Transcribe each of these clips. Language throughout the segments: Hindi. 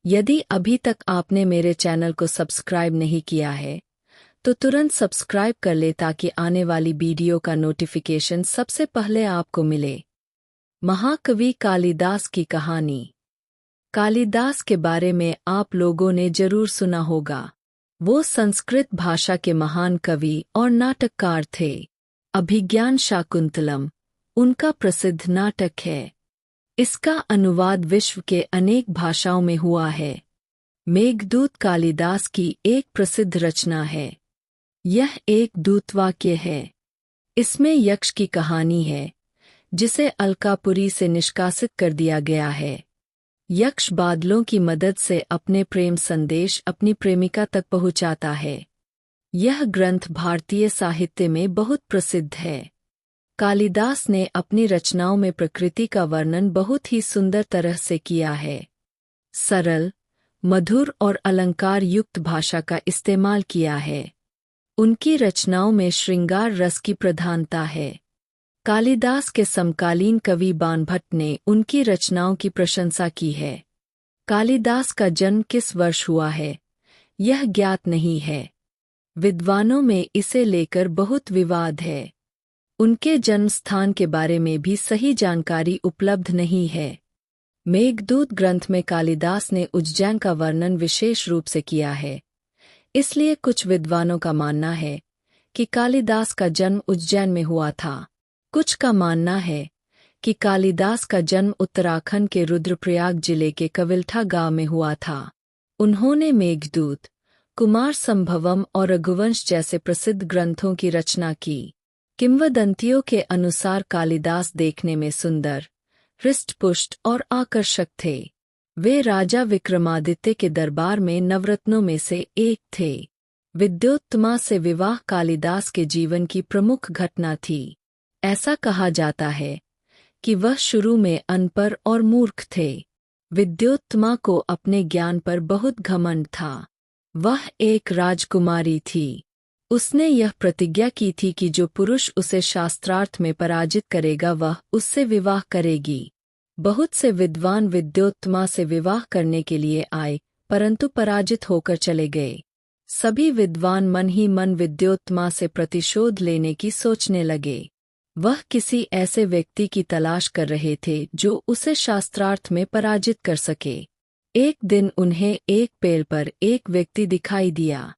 यदि अभी तक आपने मेरे चैनल को सब्सक्राइब नहीं किया है तो तुरंत सब्सक्राइब कर ले ताकि आने वाली वीडियो का नोटिफिकेशन सबसे पहले आपको मिले। महाकवि कालिदास की कहानी। कालिदास के बारे में आप लोगों ने जरूर सुना होगा। वो संस्कृत भाषा के महान कवि और नाटककार थे। अभिज्ञान शाकुंतलम उनका प्रसिद्ध नाटक है। इसका अनुवाद विश्व के अनेक भाषाओं में हुआ है। मेघदूत कालिदास की एक प्रसिद्ध रचना है। यह एक दूतवाक्य है। इसमें यक्ष की कहानी है जिसे अलकापुरी से निष्कासित कर दिया गया है। यक्ष बादलों की मदद से अपने प्रेम संदेश अपनी प्रेमिका तक पहुंचाता है। यह ग्रंथ भारतीय साहित्य में बहुत प्रसिद्ध है। कालिदास ने अपनी रचनाओं में प्रकृति का वर्णन बहुत ही सुंदर तरह से किया है। सरल, मधुर और अलंकार युक्त भाषा का इस्तेमाल किया है। उनकी रचनाओं में श्रृंगार रस की प्रधानता है। कालिदास के समकालीन कवि बाणभट्ट ने उनकी रचनाओं की प्रशंसा की है। कालिदास का जन्म किस वर्ष हुआ है, यह ज्ञात नहीं है। विद्वानों में इसे लेकर बहुत विवाद है। उनके जन्म स्थान के बारे में भी सही जानकारी उपलब्ध नहीं है। मेघदूत ग्रंथ में कालिदास ने उज्जैन का वर्णन विशेष रूप से किया है। इसलिए कुछ विद्वानों का मानना है कि कालिदास का जन्म उज्जैन में हुआ था। कुछ का मानना है कि कालिदास का जन्म उत्तराखंड के रुद्रप्रयाग जिले के कविल्ठा गांव में हुआ था। उन्होंने मेघदूत, कुमार संभवम और रघुवंश जैसे प्रसिद्ध ग्रंथों की रचना की। किंवदंतियों के अनुसार कालिदास देखने में सुंदर, हृष्टपुष्ट और आकर्षक थे। वे राजा विक्रमादित्य के दरबार में नवरत्नों में से एक थे। विद्योत्तमा से विवाह कालिदास के जीवन की प्रमुख घटना थी। ऐसा कहा जाता है कि वह शुरू में अनपढ़ और मूर्ख थे। विद्योत्तमा को अपने ज्ञान पर बहुत घमंड था। वह एक राजकुमारी थी। उसने यह प्रतिज्ञा की थी कि जो पुरुष उसे शास्त्रार्थ में पराजित करेगा वह उससे विवाह करेगी। बहुत से विद्वान विद्योत्तमा से विवाह करने के लिए आए परंतु पराजित होकर चले गए। सभी विद्वान मन ही मन विद्योत्तमा से प्रतिशोध लेने की सोचने लगे। वह किसी ऐसे व्यक्ति की तलाश कर रहे थे जो उसे शास्त्रार्थ में पराजित कर सके। एक दिन उन्हें एक पेड़ पर एक व्यक्ति दिखाई दिया।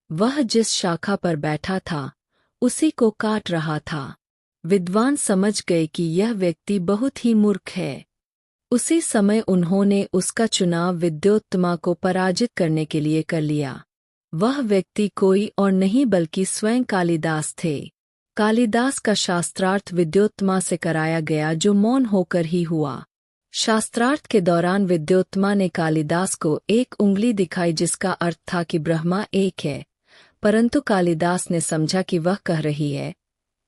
वह जिस शाखा पर बैठा था उसी को काट रहा था। विद्वान समझ गए कि यह व्यक्ति बहुत ही मूर्ख है। उसी समय उन्होंने उसका चुनाव विद्योत्तमा को पराजित करने के लिए कर लिया। वह व्यक्ति कोई और नहीं बल्कि स्वयं कालिदास थे। कालिदास का शास्त्रार्थ विद्योत्तमा से कराया गया जो मौन होकर ही हुआ। शास्त्रार्थ के दौरान विद्योत्तमा ने कालिदास को एक उंगली दिखाई जिसका अर्थ था कि ब्रह्मा एक है, परंतु कालिदास ने समझा कि वह कह रही है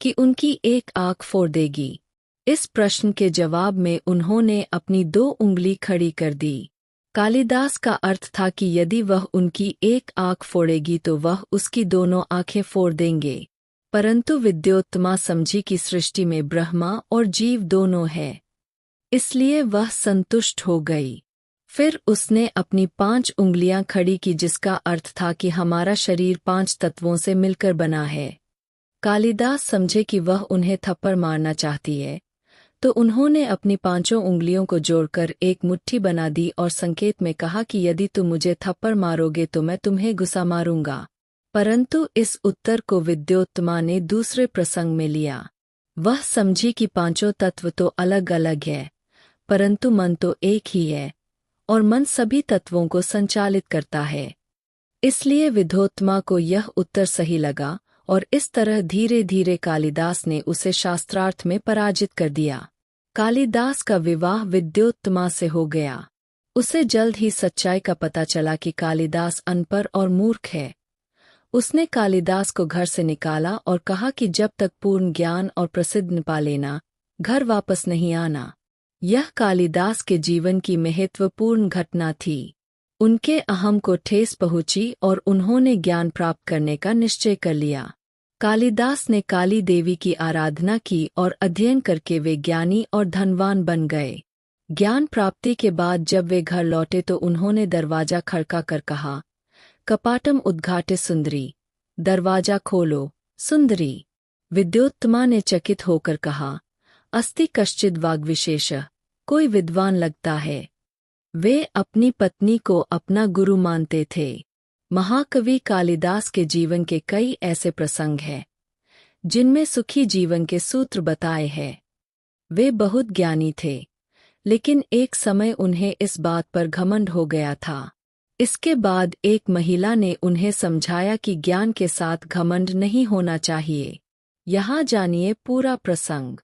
कि उनकी एक आंख फोड़ देगी। इस प्रश्न के जवाब में उन्होंने अपनी दो उंगली खड़ी कर दी। कालिदास का अर्थ था कि यदि वह उनकी एक आंख फोड़ेगी तो वह उसकी दोनों आंखें फोड़ देंगे। परंतु विद्योत्तमा समझी कि सृष्टि में ब्रह्मा और जीव दोनों है, इसलिए वह संतुष्ट हो गई। फिर उसने अपनी 5 उंगलियां खड़ी की जिसका अर्थ था कि हमारा शरीर 5 तत्वों से मिलकर बना है। कालिदास समझे कि वह उन्हें थप्पड़ मारना चाहती है, तो उन्होंने अपनी 5 उंगलियों को जोड़कर एक मुट्ठी बना दी और संकेत में कहा कि यदि तुम मुझे थप्पड़ मारोगे तो मैं तुम्हें गुस्सा मारूंगा। परंतु इस उत्तर को विद्योत्तमा ने दूसरे प्रसंग में लिया। वह समझी कि 5 तत्व तो अलग अलग है, परंतु मन तो एक ही है और मन सभी तत्वों को संचालित करता है। इसलिए विद्योत्तमा को यह उत्तर सही लगा और इस तरह धीरे धीरे कालिदास ने उसे शास्त्रार्थ में पराजित कर दिया। कालिदास का विवाह विद्योत्तमा से हो गया। उसे जल्द ही सच्चाई का पता चला कि कालिदास अनपढ़ और मूर्ख है। उसने कालिदास को घर से निकाला और कहा कि जब तक पूर्ण ज्ञान और प्रसिद्ध न पा लेना, घर वापस नहीं आना। यह कालिदास के जीवन की महत्वपूर्ण घटना थी। उनके अहम को ठेस पहुंची और उन्होंने ज्ञान प्राप्त करने का निश्चय कर लिया। कालिदास ने काली देवी की आराधना की और अध्ययन करके वे ज्ञानी और धनवान बन गए। ज्ञान प्राप्ति के बाद जब वे घर लौटे तो उन्होंने दरवाजा खड़का कर कहा, कपाटम उद्घाटे सुंदरी, दरवाजा खोलो सुंदरी। विद्योत्तमा ने चकित होकर कहा, अस्ति कश्चिद वाग्विशेष, कोई विद्वान लगता है। वे अपनी पत्नी को अपना गुरु मानते थे। महाकवि कालिदास के जीवन के कई ऐसे प्रसंग हैं जिनमें सुखी जीवन के सूत्र बताए हैं। वे बहुत ज्ञानी थे, लेकिन एक समय उन्हें इस बात पर घमंड हो गया था। इसके बाद एक महिला ने उन्हें समझाया कि ज्ञान के साथ घमंड नहीं होना चाहिए। यहाँ जानिए पूरा प्रसंग।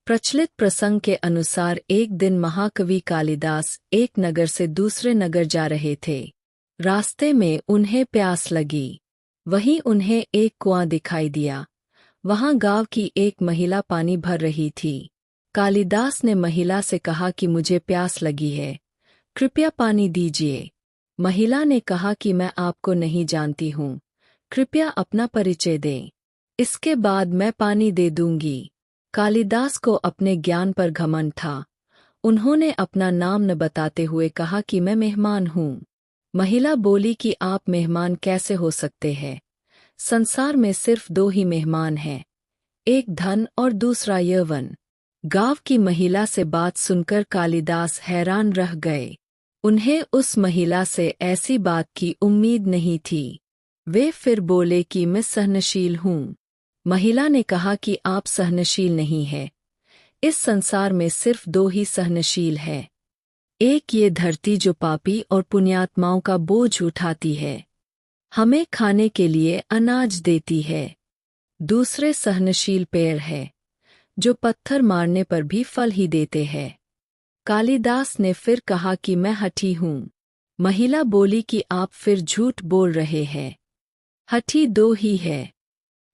प्रचलित प्रसंग के अनुसार एक दिन महाकवि कालिदास एक नगर से दूसरे नगर जा रहे थे। रास्ते में उन्हें प्यास लगी। वहीं उन्हें एक कुआं दिखाई दिया। वहां गांव की एक महिला पानी भर रही थी। कालिदास ने महिला से कहा कि मुझे प्यास लगी है, कृपया पानी दीजिए। महिला ने कहा कि मैं आपको नहीं जानती हूँ, कृपया अपना परिचय दें, इसके बाद मैं पानी दे दूंगी। कालिदास को अपने ज्ञान पर घमंड था। उन्होंने अपना नाम न बताते हुए कहा कि मैं मेहमान हूँ। महिला बोली कि आप मेहमान कैसे हो सकते हैं? संसार में सिर्फ दो ही मेहमान हैं, एक धन और दूसरा यौवन। गांव की महिला से बात सुनकर कालिदास हैरान रह गए। उन्हें उस महिला से ऐसी बात की उम्मीद नहीं थी। वे फिर बोले कि मैं सहनशील हूँ। महिला ने कहा कि आप सहनशील नहीं हैं। इस संसार में सिर्फ दो ही सहनशील है, एक ये धरती जो पापी और पुण्यात्माओं का बोझ उठाती है, हमें खाने के लिए अनाज देती है। दूसरे सहनशील पेड़ है, जो पत्थर मारने पर भी फल ही देते हैं। कालिदास ने फिर कहा कि मैं हठी हूँ। महिला बोली कि आप फिर झूठ बोल रहे हैं। हठी दो ही है,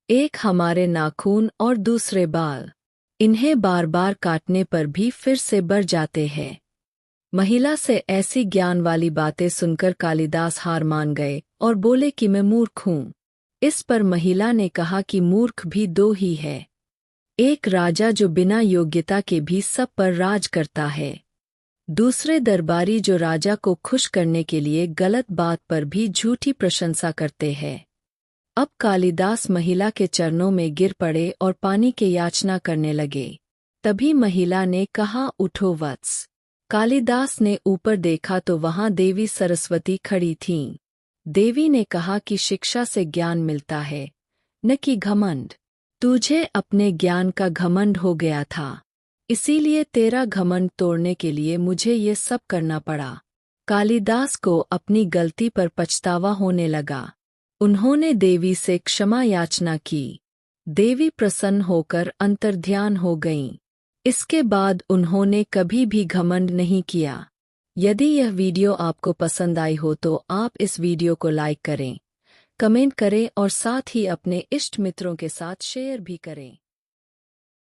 एक हमारे नाखून और दूसरे बाल। इन्हें बार बार काटने पर भी फिर से बढ़ जाते हैं। महिला से ऐसी ज्ञान वाली बातें सुनकर कालिदास हार मान गए और बोले कि मैं मूर्ख हूँ। इस पर महिला ने कहा कि मूर्ख भी दो ही है, एक राजा जो बिना योग्यता के भी सब पर राज करता है, दूसरे दरबारी जो राजा को खुश करने के लिए गलत बात पर भी झूठी प्रशंसा करते हैं। अब कालिदास महिला के चरणों में गिर पड़े और पानी की याचना करने लगे। तभी महिला ने कहा, उठो वत्स। कालिदास ने ऊपर देखा तो वहां देवी सरस्वती खड़ी थीं। देवी ने कहा कि शिक्षा से ज्ञान मिलता है, न कि घमंड। तुझे अपने ज्ञान का घमंड हो गया था, इसीलिए तेरा घमंड तोड़ने के लिए मुझे ये सब करना पड़ा। कालिदास को अपनी गलती पर पछतावा होने लगा। उन्होंने देवी से क्षमा याचना की। देवी प्रसन्न होकर अंतर्ध्यान हो गईं। इसके बाद उन्होंने कभी भी घमंड नहीं किया। यदि यह वीडियो आपको पसंद आई हो तो आप इस वीडियो को लाइक करें, कमेंट करें और साथ ही अपने इष्ट मित्रों के साथ शेयर भी करें।